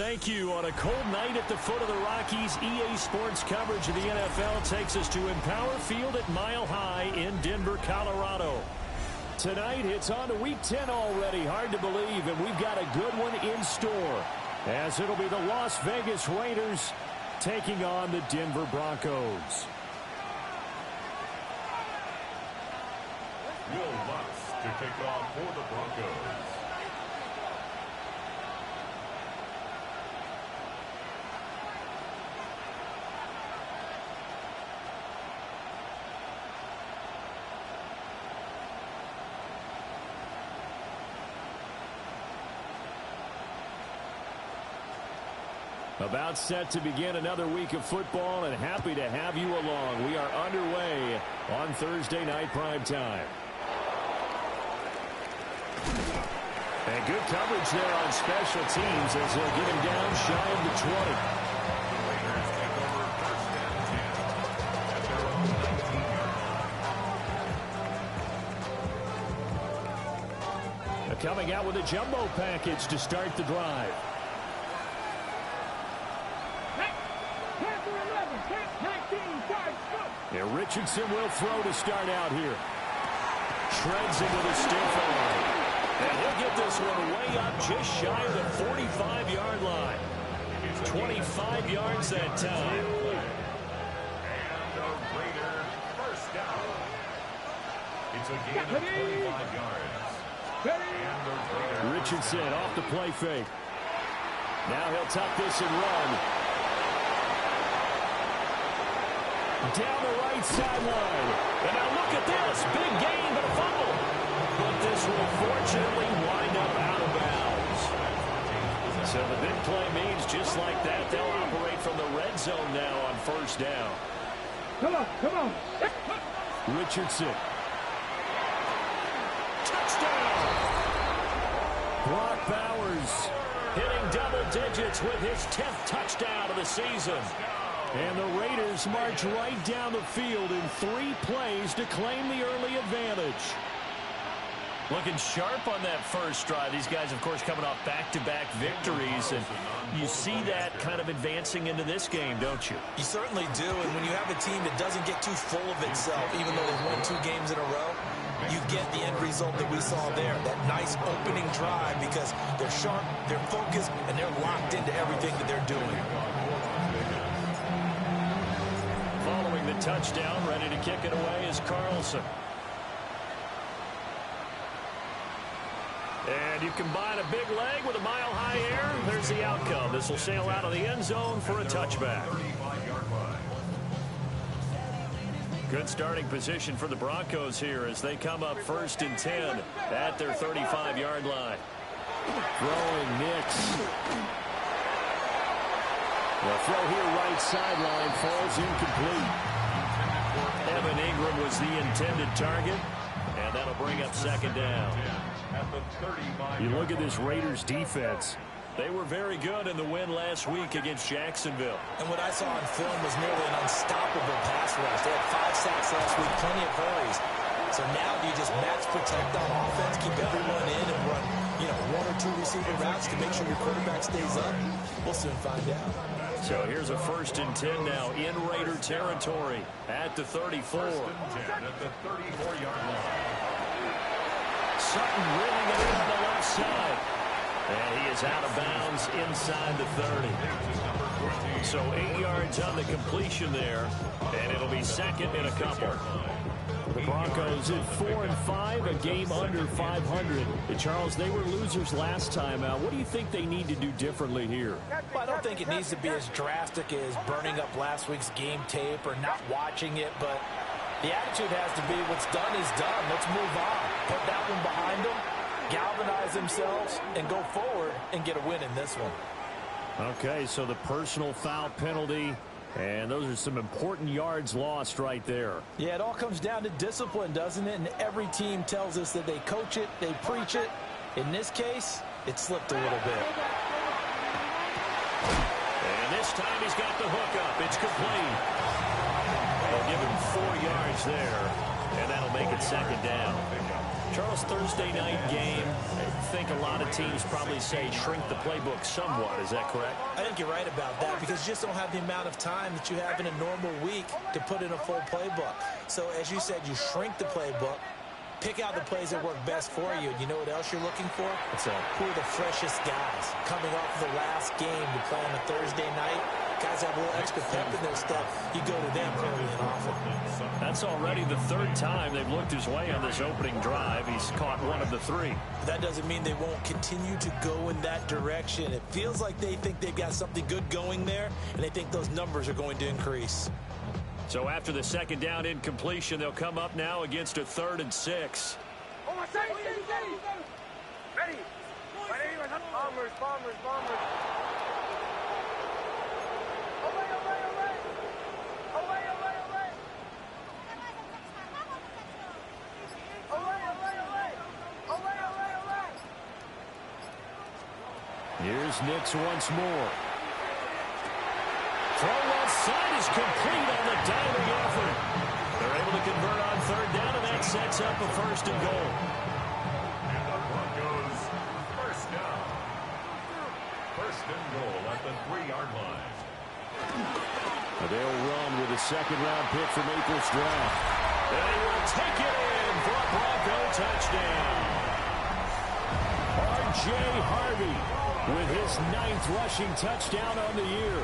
thank you. On a cold night at the foot of the Rockies, EA Sports coverage of the NFL takes us to Empower Field at Mile High in Denver, Colorado. Tonight, it's on to Week 10 already. Hard to believe, and we've got a good one in store, as it'll be the Las Vegas Raiders taking on the Denver Broncos. Will Lutz to kick off for the Broncos. About set to begin another week of football, and happy to have you along. We are underway on Thursday night primetime. And good coverage there on special teams as they'll get him down shy of the 20. Raiders take over first and 10 at their own 19 yard line. Coming out with a jumbo package to start the drive. And Richardson will throw to start out here. Shreds into the stiff arm. And he'll get this one way up just shy of the 45-yard line. 25 yards that time. And the Raiders first down. It's a gain of 25 yards. And the Raiders. Richardson off the play fake. Now he'll tuck this and run. Down the right sideline. And now look at this. Big gain, but a fumble. But this will fortunately wind up out of bounds. So the big play means just like that, they'll operate from the red zone now on first down. Come on. Richardson. Touchdown! Brock Bowers hitting double digits with his 10th touchdown of the season. And the Raiders march right down the field in 3 plays to claim the early advantage. Looking sharp on that first drive. These guys, of course, coming off back-to-back victories. And you see that kind of advancing into this game, don't you? You certainly do. And when you have a team that doesn't get too full of itself, even though they've won 2 games in a row, you get the end result that we saw there. That nice opening drive because they're sharp, they're focused, and they're locked into everything that they're doing. Following the touchdown, ready to kick it away is Carlson. And you combine a big leg with a mile-high air, there's the outcome. This will sail out of the end zone for a touchback. Good starting position for the Broncos here as they come up first and 10 at their 35-yard line. Throwing Nix. The throw here right sideline falls incomplete. Evan Ingram was the intended target, and that'll bring up second down. You look at this Raiders defense. They were very good in the win last week against Jacksonville. And what I saw on film was nearly an unstoppable pass rush. They had 5 sacks last week, plenty of hurries. So now do you just max protect on offense, keep everyone in, and run 1 or 2 receiver routes to make sure your quarterback stays up? We'll soon find out. So here's a first and 10 now in Raider territory at the 34. First and 10 at the 34-yard line. Sutton reeling it in on the left side. And he is out of bounds inside the 30. So 8 yards on the completion there, and it'll be second and a couple. The Broncos at 4-5, a game under 500. And Charles, they were losers last time out. What do you think they need to do differently here? Well, I don't think it needs to be as drastic as burning up last week's game tape or not watching it, but the attitude has to be what's done is done. Let's move on. Put that one behind them, galvanize themselves, and go forward and get a win in this one. Okay, so the personal foul penalty, and those are some important yards lost right there. Yeah, it all comes down to discipline, doesn't it? And every team tells us that they coach it, they preach it. In this case, it slipped a little bit. And this time he's got the hook up. It's complete. They'll give him 4 yards there, and that'll make it second down. Charles, Thursday night game, I think a lot of teams probably say shrink the playbook somewhat. Is that correct? I think you're right about that because you just don't have the amount of time that you have in a normal week to put in a full playbook. So, as you said, you shrink the playbook, pick out the plays that work best for you. And you know what else you're looking for? Who are the freshest guys coming off the last game to play on a Thursday night? Guys have a little extra pep in their step. You go to them early and often. That's already the third time they've looked his way on this opening drive. He's caught one of the three. But that doesn't mean they won't continue to go in that direction. It feels like they think they've got something good going there, and they think those numbers are going to increase. So after the second down incompletion, they'll come up now against a 3rd and 6. Ready. Bombers. Here's Nix once more. Throw left side is complete on the diving effort. They're able to convert on 3rd down, and that sets up a 1st and goal. And the Broncos, 1st down. 1st and goal at the 3-yard line. They'll run with a 2nd-round pick from April's draft. And he will take it in for a Bronco touchdown. R.J. Harvey with his 9th rushing touchdown on the year.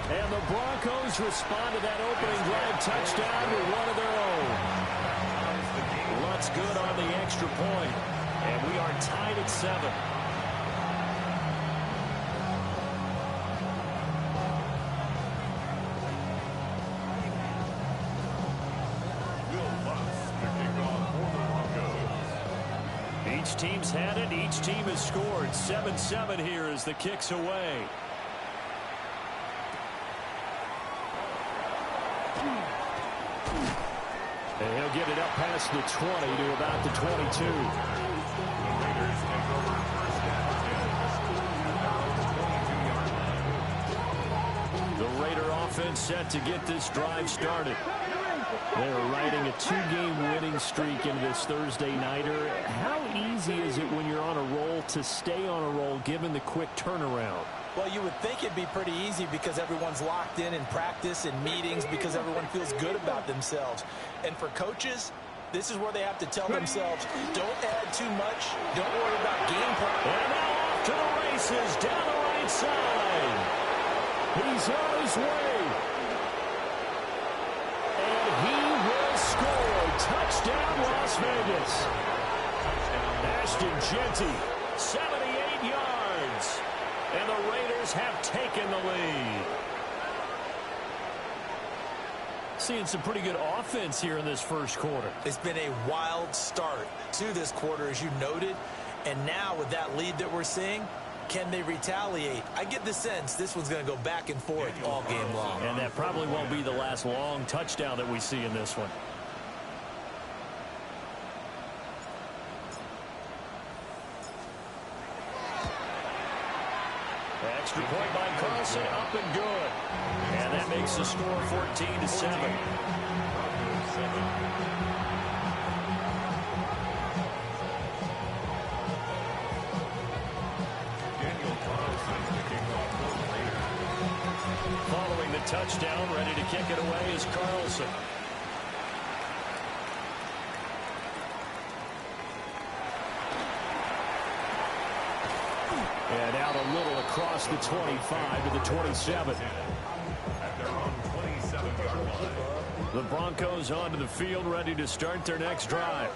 And the Broncos respond to that opening drive touchdown with one of their own. Looks good on the extra point. And we are tied at 7. Each team's had it. Each team has scored. 7-7 here as the kick's away. And he'll get it up past the 20 to about the 22. The Raiders take over 1st and 10. The Raider offense set to get this drive started. They're riding a 2-game winning streak into this Thursday nighter. How easy is it when you're on a roll to stay on a roll given the quick turnaround? Well, you would think it'd be pretty easy because everyone's locked in practice and meetings because everyone feels good about themselves. And for coaches, this is where they have to tell themselves, don't add too much, don't worry about game plan. And now off to the races down the right side. He's on his way. And he will score. Touchdown, Las Vegas. Ashton Jeanty, 78 yards. And the Raiders have taken the lead. Seeing some pretty good offense here in this first quarter. It's been a wild start to this quarter, as you noted. And now with that lead that we're seeing, can they retaliate? I get the sense this one's going to go back and forth all game long. And that probably won't be the last long touchdown that we see in this one. Extra point by Carlson, up and good. And that makes the score 14-7. Following the touchdown, ready to kick it away is Carlson. And out a little across the 25 to the 27. At their own 27-yard line. The Broncos onto the field, ready to start their next drive.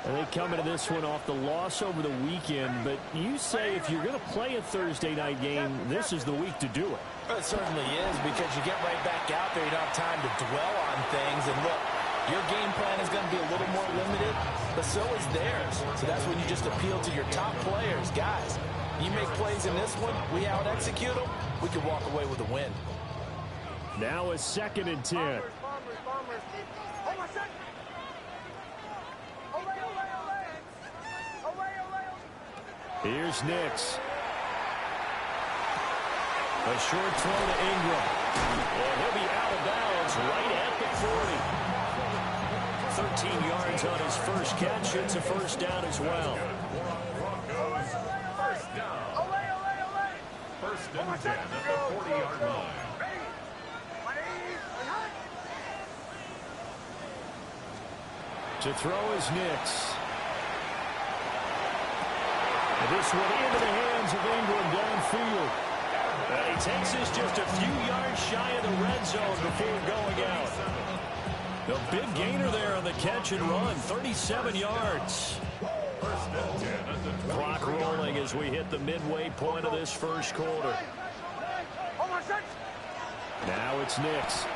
And they come into this one off the loss over the weekend, but you say if you're going to play a Thursday night game, this is the week to do it. Well, it certainly is, because you get right back out there. You don't have time to dwell on things. And look, your game plan is going to be a little more limited, but so is theirs. So that's when you just appeal to your top players. Guys, you make plays in this one, we out-execute them, we can walk away with a win. Now a 2nd and 10. Here's Nix. A short throw to Ingram. And he'll be out of bounds right at the 40. 13 yards yards on his first catch. It's a first down as well. Broncos, first down. First and 10 at the 40-yard line. To throw is Nix. And this one into the hands of Ingram downfield. And he takes this just a few yards shy of the red zone before going out. The big gainer there on the catch and run, 37 yards. First and 10 at the Clock rolling as we hit the midway point of this first quarter. Now it's Nix.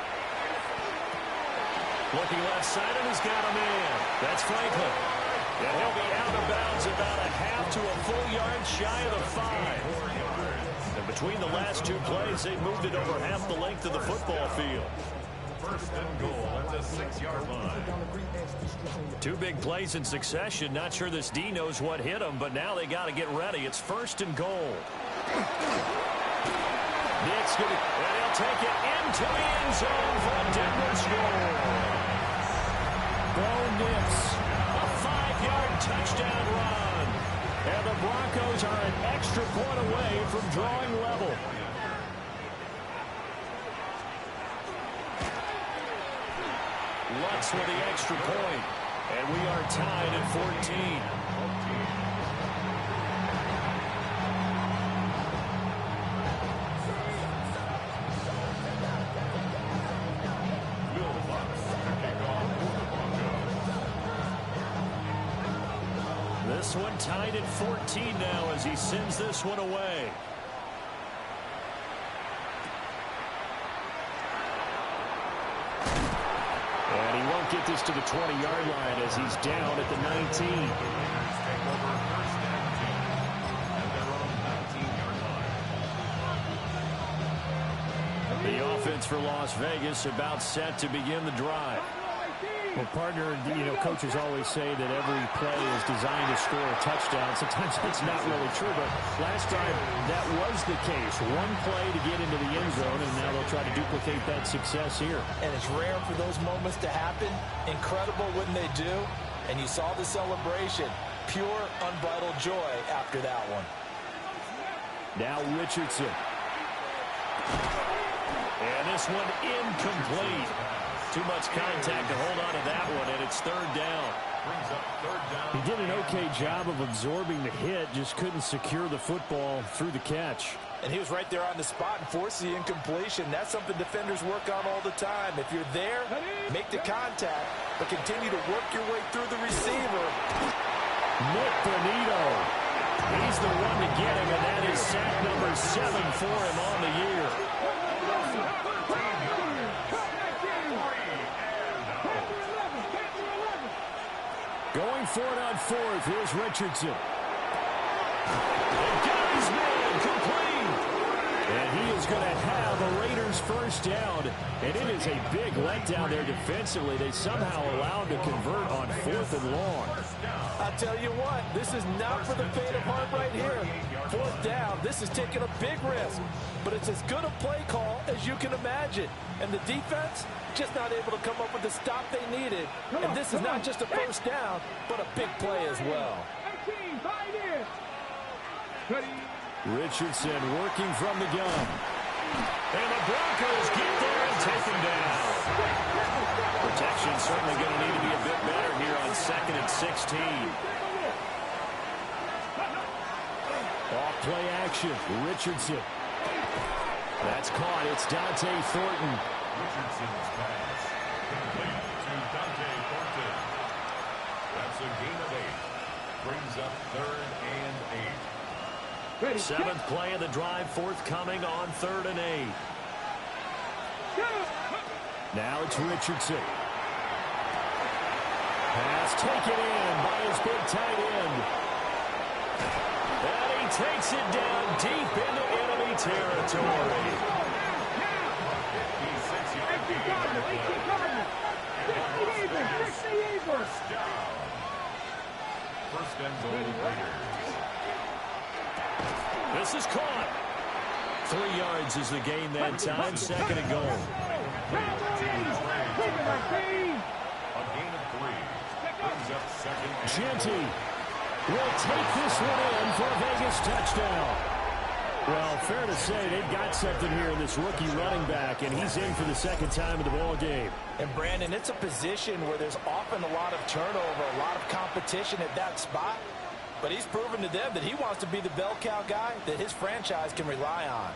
Looking left side, and he's got a man. That's Franklin. And he'll be out of bounds about a half to a full yard shy of the 5. And between the last two plays, they moved it over half the length of the football field. First and goal at the 6-yard line. Two big plays in succession. Not sure this D knows what hit him, but now they got to get ready. It's first and goal. Nick's going to, and he'll take it into the end zone for a Denver score. Bo Nix, a 5-yard touchdown run. And the Broncos are an extra point away from drawing level. Lutz with the extra point. And we are tied at 14. This one tied at 14 now as he sends this one away. And he won't get this to the 20-yard line as he's down at the 19. The offense for Las Vegas about set to begin the drive. Well, partner, coaches always say that every play is designed to score a touchdown. Sometimes that's not really true, but last time that was the case. One play to get into the end zone, and now they'll try to duplicate that success here. And it's rare for those moments to happen. Incredible when they do. And you saw the celebration. Pure, unbridled joy after that one. Now Richardson. And this one incomplete. Too much contact to hold on to that one, and it's third down. He did an okay job of absorbing the hit, just couldn't secure the football through the catch. And he was right there on the spot and forced the incompletion. That's something defenders work on all the time. If you're there, make the contact, but continue to work your way through the receiver. Nick Bonito. He's the one to get him, and that is sack number 7 for him on the year. Going for it on fourth. Here's Richardson. And got his man complete. And he is going to have a Raiders first down. And it is a big letdown there defensively. They somehow allow him to convert on 4th and long. I'll tell you what, this is not for the faint of heart right here. 4th down, this is taking a big risk. But it's as good a play call as you can imagine. And the defense, just not able to come up with the stop they needed. And this is not just a first down, but a big play as well. Richardson working from the gun. And the Broncos get there and take him down. Protection certainly going to need to be a bit better here on 2nd and 16. Off play action. Richardson. That's caught. It's Dante Thornton. Richardson's pass. Complete to Dante Thornton. That's a gain of 8. Brings up 3rd and 8. 7th play of the drive forthcoming on 3rd and 8. Now it's Richardson. Pass taken in by his big tight end. And he takes it down deep into enemy territory. 56-yard gain on the play. First down. First and goal, Raiders. This is caught. 3 yards is the gain that time. 2nd and goal. A gain of 3. Brings up second and Genty will take this one in for a Vegas touchdown. Well, fair to say they've got something here in this rookie running back, and he's in for the second time in the ball game. And, Brandon, it's a position where there's often a lot of turnover, a lot of competition at that spot. But he's proven to them that he wants to be the bell cow guy that his franchise can rely on.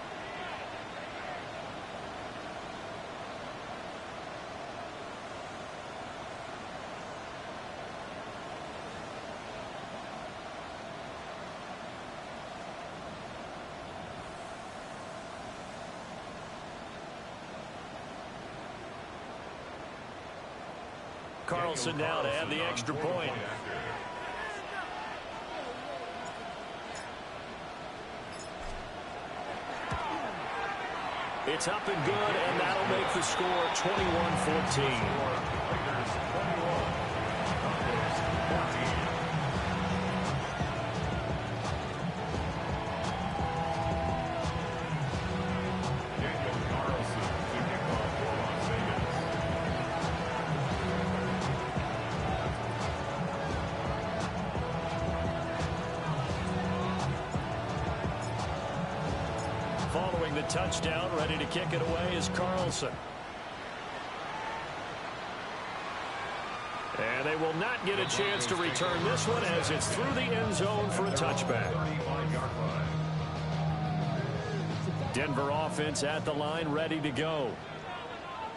Carlson now to have the extra point. It's up and good, and that'll make the score 21-14. Following the touchdown, ready to kick it away is Carlson. And they will not get a chance to return this one as it's through the end zone for a touchback. Denver offense at the line, ready to go.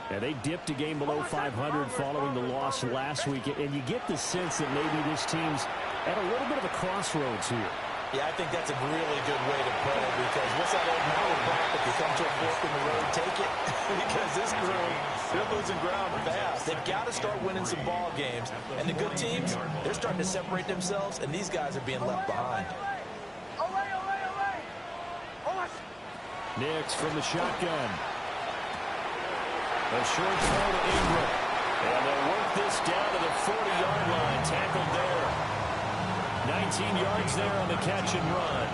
And they dipped a game below 500 following the loss last week. And you get the sense that maybe this team's at a little bit of a crossroads here. Yeah, I think that's a really good way to put it, because what's that old mountain prophet? You come to a fork in the road, take it. Because this crew, they're losing ground fast. They've got to start winning some ball games. And the good teams, they're starting to separate themselves, and these guys are being left behind. Nix from the shotgun. A short throw to Ingram. And they'll work this down to the 40-yard line. Tackled there. 19 yards there on the catch and run.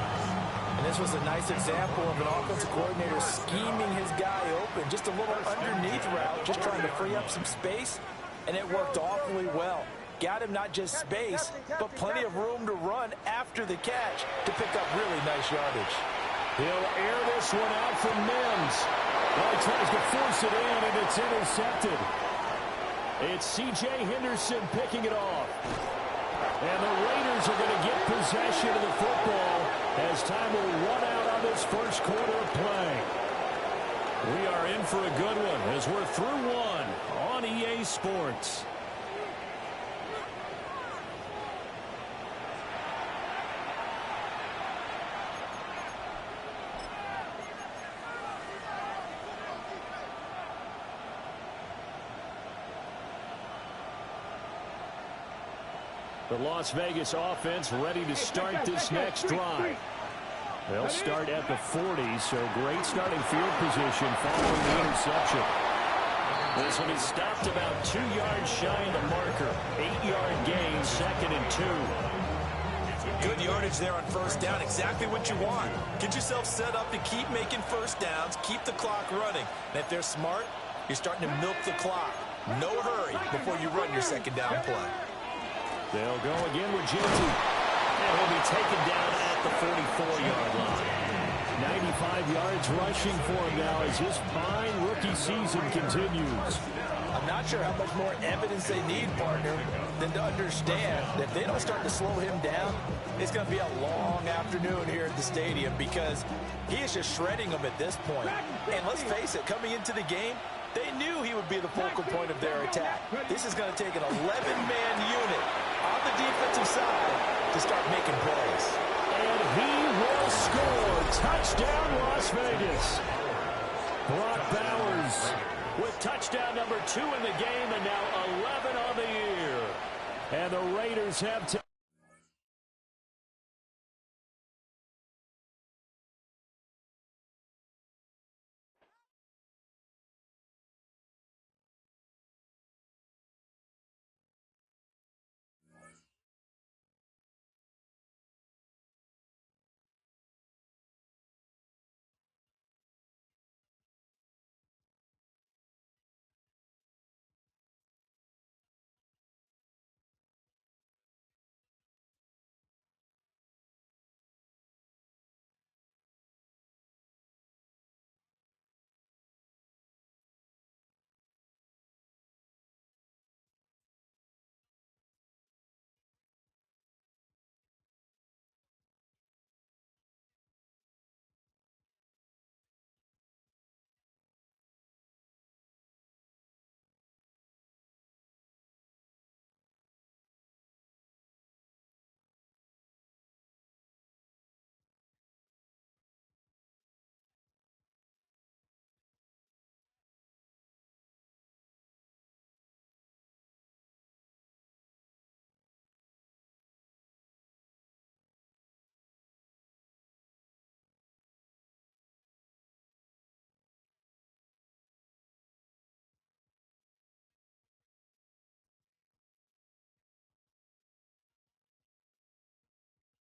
And this was a nice example of an offensive coordinator scheming his guy open. Just a little underneath route, just trying to free up some space. And it worked awfully well. Got him not just space, but plenty of room to run after the catch to pick up really nice yardage. He'll air this one out from Mims. Well, he tries to force it in, and it's intercepted. It's C.J. Henderson picking it off. And the Raiders are going to get possession of the football as time will run out on this first quarter of play. We are in for a good one as we're through one on EA Sports. The Las Vegas offense ready to start this next drive. They'll start at the 40, so great starting field position following the interception. This one is stopped about 2 yards shy of the marker. 8-yard gain, 2nd and 2. Good yardage there on first down. Exactly what you want. Get yourself set up to keep making first downs, keep the clock running. And if they're smart, you're starting to milk the clock. No hurry before you run your second down play. They'll go again with Genty. And he'll be taken down at the 44-yard line. 95 yards rushing for him now as his fine rookie season continues. I'm not sure how much more evidence they need, partner, than to understand that if they don't start to slow him down, it's going to be a long afternoon here at the stadium, because he is just shredding them at this point. And let's face it, coming into the game, they knew he would be the focal point of their attack. This is going to take an 11-man unit on the defensive side to start making plays. And he will score. Touchdown, Las Vegas. Brock Bowers with touchdown number 2 in the game, and now 11 on the year. And the Raiders have